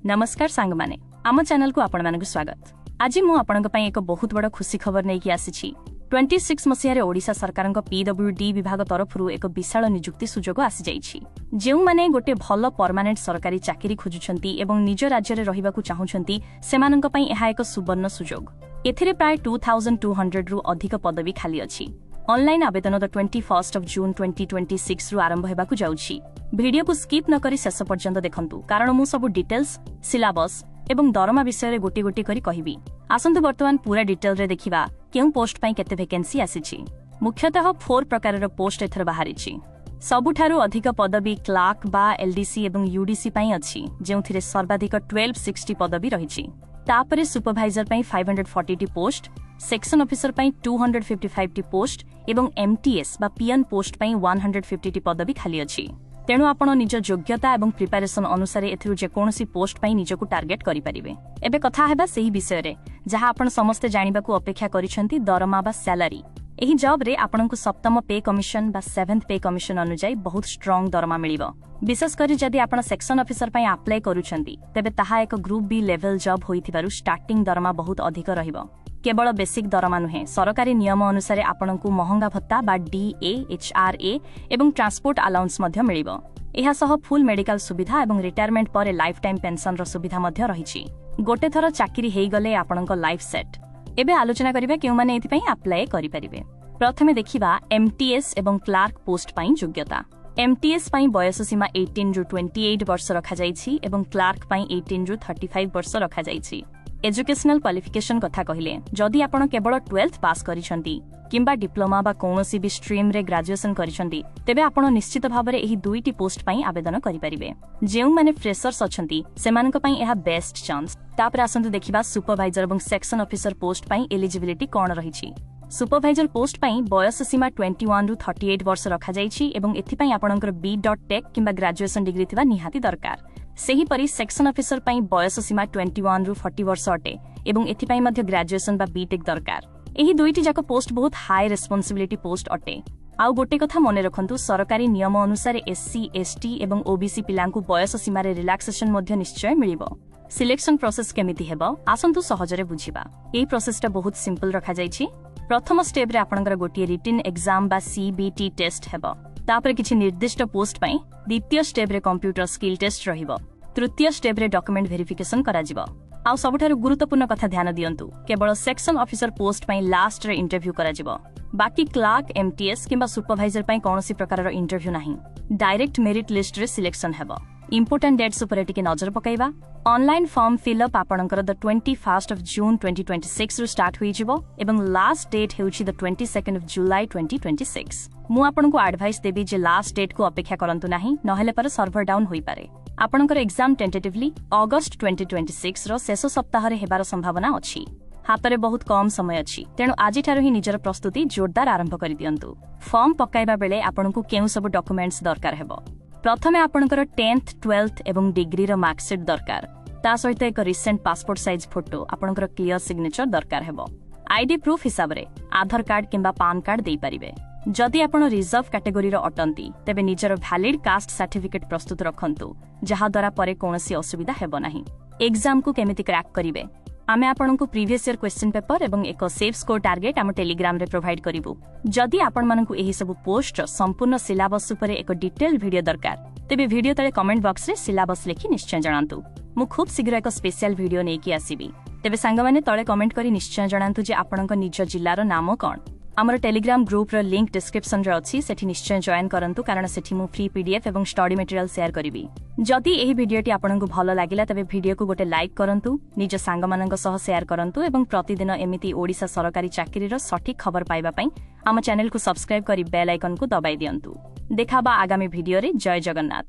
नमस्कार सांग माने आम चैनल को आपण मानक स्वागत। आज मु आपणक पई एक बहुत बड़ खुशी खबर नै कि आसीछि। 26 मसिया रे ओडिशा सरकारक पीडब्ल्यूडी विभाग तरफरु एक विशाल नियुक्ति सुजोग आसी जाइछि। जेउ माने गोटे भलो परमानेंट सरकारी चाकरी खोजुछंती एवं निज राज्य रे रहिबाकू चाहुछंती सेमानक पई एहा एक सुवर्ण सुजोग। एथिरे प्राय 2200 रु अधिक पदवी खाली अछि। ऑनलाइन आवेदन 21 जून 2026 रु आरंभ हेबाकू जाउछि। वीडियो को स्किप न करी शेष पर्यंत देखंतु कारण मु सब डिटेल्स सिलेबस एवं दरमा विषय रे गोटी गोटी करी कहिबी। आसंतु वर्तमान पूरा डिटेल रे देखिबा केउ पोस्ट पई केते वैकेंसी आसीछि। मुख्यतः 4 प्रकार रो पोस्ट एथर बाहरिछि। सबुठारु अधिक पदवी क्लार्क बा एलडीसी एवं यूडीसी पई अछि जेउथिरे सर्वाधिक 1260 पदवी रहिछि। तापरे सुपरवाइजर पई 540 पोस्ट, सेक्शन ऑफिसर पई 255 पोस्ट एवं एमटीएस बा पीएन पोस्ट पई 150 पदवी खाली अछि। तेणु आपण निज योग्यता एवं प्रिपरेशन अनुसार एथिरु जे कोनोसी पोस्ट पई निजको टार्गेट करि परिबे। एबे कथा हेबा सेही विषय रे जहा आपण समस्त जानिबा को अपेक्षा करिसंती दरमा बा सैलरी। एही जॉब रे आपनकु सप्तम पे कमिशन बा 7th पे कमिशन अनुजाई बहुत स्ट्रांग दरमा मिलिबो। विशेष करी जदि आपण सेक्शन ऑफिसर पई अप्लाई करूछंती तेबे ताहा एक ग्रुप बी लेवल जॉब होइथिबारु स्टार्टिंग दरमा बहुत अधिक रहिबो। केवल बेसिक दरमा नुहे सरकारी नियम अनुसार आपनकु महंगा भत्ता बा डीए एचआरए एवं ट्रांसपोर्ट अलाउंस मध्य मिलिबो। एहा सह फुल मेडिकल सुविधा एवं रिटायरमेंट पर लाइफ टाइम पेंशन रो सुविधा मध्य रहिछि। गोटे थर चाकरी हेइ गले आपनक लाइफ सेट। एबे आलोचना करिबा केउ माने एथि पई अप्लाई करि परिबे। प्रथमे देखिबा एमटीएस एवं क्लार्क पोस्ट पई योग्यता। एमटीएस पई बयस सीमा 18 रु 28 वर्ष रखा जाइछि एवं क्लार्क पई 18 रु 35 वर्ष रखा जाइछि। एजुकेशनल क्वालिफिकेशन कथा कहिले जदि आपण केवल 12th पास करिसंती किंबा डिप्लोमा बा कोनोसी भी स्ट्रीम रे ग्रेजुएशन करिसंती तेबे आपण निश्चित भाबरे एही दुईटी पोस्ट पई आवेदन करि परिबे। जेउ माने फ्रेशर्स अछंती सेमानक पई एहा बेस्ट चांस। तापर आसंतु देखिबा सुपरवाइजर एवं सेक्शन ऑफिसर पोस्ट पई एलिजिबिलिटी कोन रहिछि। सुपरवाइजर पोस्ट पई बयस सीमा 21 रु 38 वर्ष रखा जाइछि एवं एथि पई आपणकर B.Tech किंबा ग्रेजुएशन डिग्री थिबा निहाती दरकार। सेही परि सेक्शन ऑफिसर पई बयस सीमा 21 रु 40 वर्ष अटे एवं एथि पई मध्य ग्रेजुएशन बा B.Tech दरकार। एही दुईटी जाक पोस्ट बहुत हाई रेस्पोंसिबिलिटी पोस्ट अटे। आउ गोटे कथा मने रखंतु सरकारी नियम अनुसार एससी एसटी एवं ओबीसी पिलांकु बयस सीमा रे रिलैक्सेशन मध्य निश्चय मिलिबो। सिलेक्शन प्रोसेस केमिति हेबो आसंतु सहजरे बुझिबा। एही प्रोसेसटा बहुत सिंपल रखा जाइछि। प्रथम स्टेप रे आपनकर गोटी रिटन एग्जाम बा सीबीटी टेस्ट हेबो। तापर किछि निर्दिष्ट पोस्ट पई द्वितीय स्टेप रे कंप्यूटर स्किल टेस्ट रहिबो। तृतीय स्टेप रे डॉक्यूमेंट वेरिफिकेशन करा जिवो। आउ सबठारु गुरुत्वपूर्ण कथा ध्यान दियंतु केवल सेक्शन ऑफिसर पोस्ट पई लास्ट रे इंटरव्यू करा जिवो। बाकी क्लार्क एमटीएस किंबा सुपरवाइजर पई कोनोसी प्रकार रो इंटरव्यू नाही। डायरेक्ट मेरिट लिस्ट रे सिलेक्शन हेबो। इंपोर्टेंट डेट्स ऊपर टिके नजर पकाइबा। ऑनलाइन फॉर्म फिल अप आपणकर 21 जून 2026 रु स्टार्ट होई जिवो एवं लास्ट डेट हेउछि 22 जुलाई 2026। मु आपनको एडवाइस देबी जे लास्ट डेट को अपेक्षा करंतु नाही नहेले पर सर्वर डाउन होई पारे। आपणकर एग्जाम टेंटेटिवली अगस्त 2026 रो शेष सप्ताह रे हेबार संभावना अछि। हातरे बहुत कम समय अछि तेणु आजि ठारु ही निजर प्रस्तुति जोरदार आरंभ करि दियंतु। फॉर्म पकाइबा बेले आपनको केउ सब डॉक्यूमेंट्स दरकार हेबो। प्रथमे आपणकर 10th 12th एवं डिग्री रो मार्कशीट दरकार। ता सहित एक रिसेंट पासपोर्ट साइज फोटो आपणकर क्लियर सिग्नेचर दरकार हेबो। आईडी प्रूफ हिसाब रे आधार कार्ड किंबा पान कार्ड देई परिबे। जदि आपण रिजर्व कैटेगरी रो अटंती तेबे निजर वैलिड कास्ट सर्टिफिकेट प्रस्तुत रखंतु जहा द्वारा परे कोनोसी असुविधा हेबो नाही। एग्जाम को केमिति क्रैक करिवे आमे आपनकु प्रीवियस ईयर क्वेश्चन पेपर एवं एक सेफ स्कोर टार्गेट आम टेलीग्राम रे प्रोवाइड करिवु। जदि आपण मानकु एही सब पोस्ट संपूर्ण सिलेबस ऊपर एक डिटेल वीडियो दरकार तेबे वीडियो तळे कमेंट बॉक्स रे सिलेबस लिखि निश्चय जणांतु। मु खूब शीघ्र एक स्पेशल वीडियो नै कि आसीबी। तेबे सांग माने तळे कमेंट करी निश्चय जणांतु जे आपणक निज जिल्लार नाम कोन। हमर टेलीग्राम ग्रुप रो लिंक डिस्क्रिप्शन रे अछि सेठी निश्चय जॉइन करंतु कारण सेठी मु फ्री पीडीएफ एवं स्टडी मटेरियल शेयर करिवि। जदि एही वीडियोटी आपनकु भलो लागिला तबे वीडियो को गोटे लाइक करंतु निज सांग मानक सह शेयर करंतु एवं प्रतिदिन एमिति ओडिसा सरकारी चाकरी रो सठिक खबर पाइबा पई हम चैनल को सब्सक्राइब करी बेल आइकन को दबाई दियंतु। देखाबा आगामी वीडियो रे। जय जगन्नाथ।